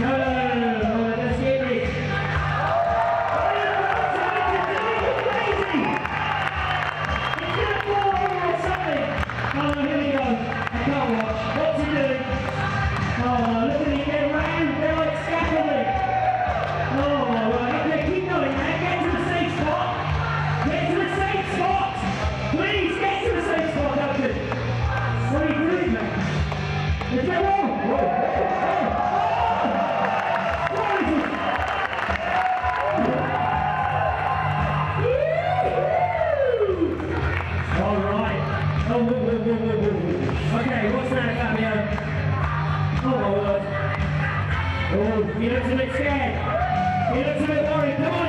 No, let's get this. Oh, here we go. I can't watch. What's he doing? Oh, look at him get round. They're like scaffolding. Oh, right. Okay, keep going, man. Get to the safe spot. Get to the safe spot. Please, get to the safe spot, Duncan. What are you doing, man? Let's go. Whoa. All right. Oh, whoa. Okay, what's that, Fabio? Oh, my word. Oh, he looks a bit scared. He looks a bit worried. Come on.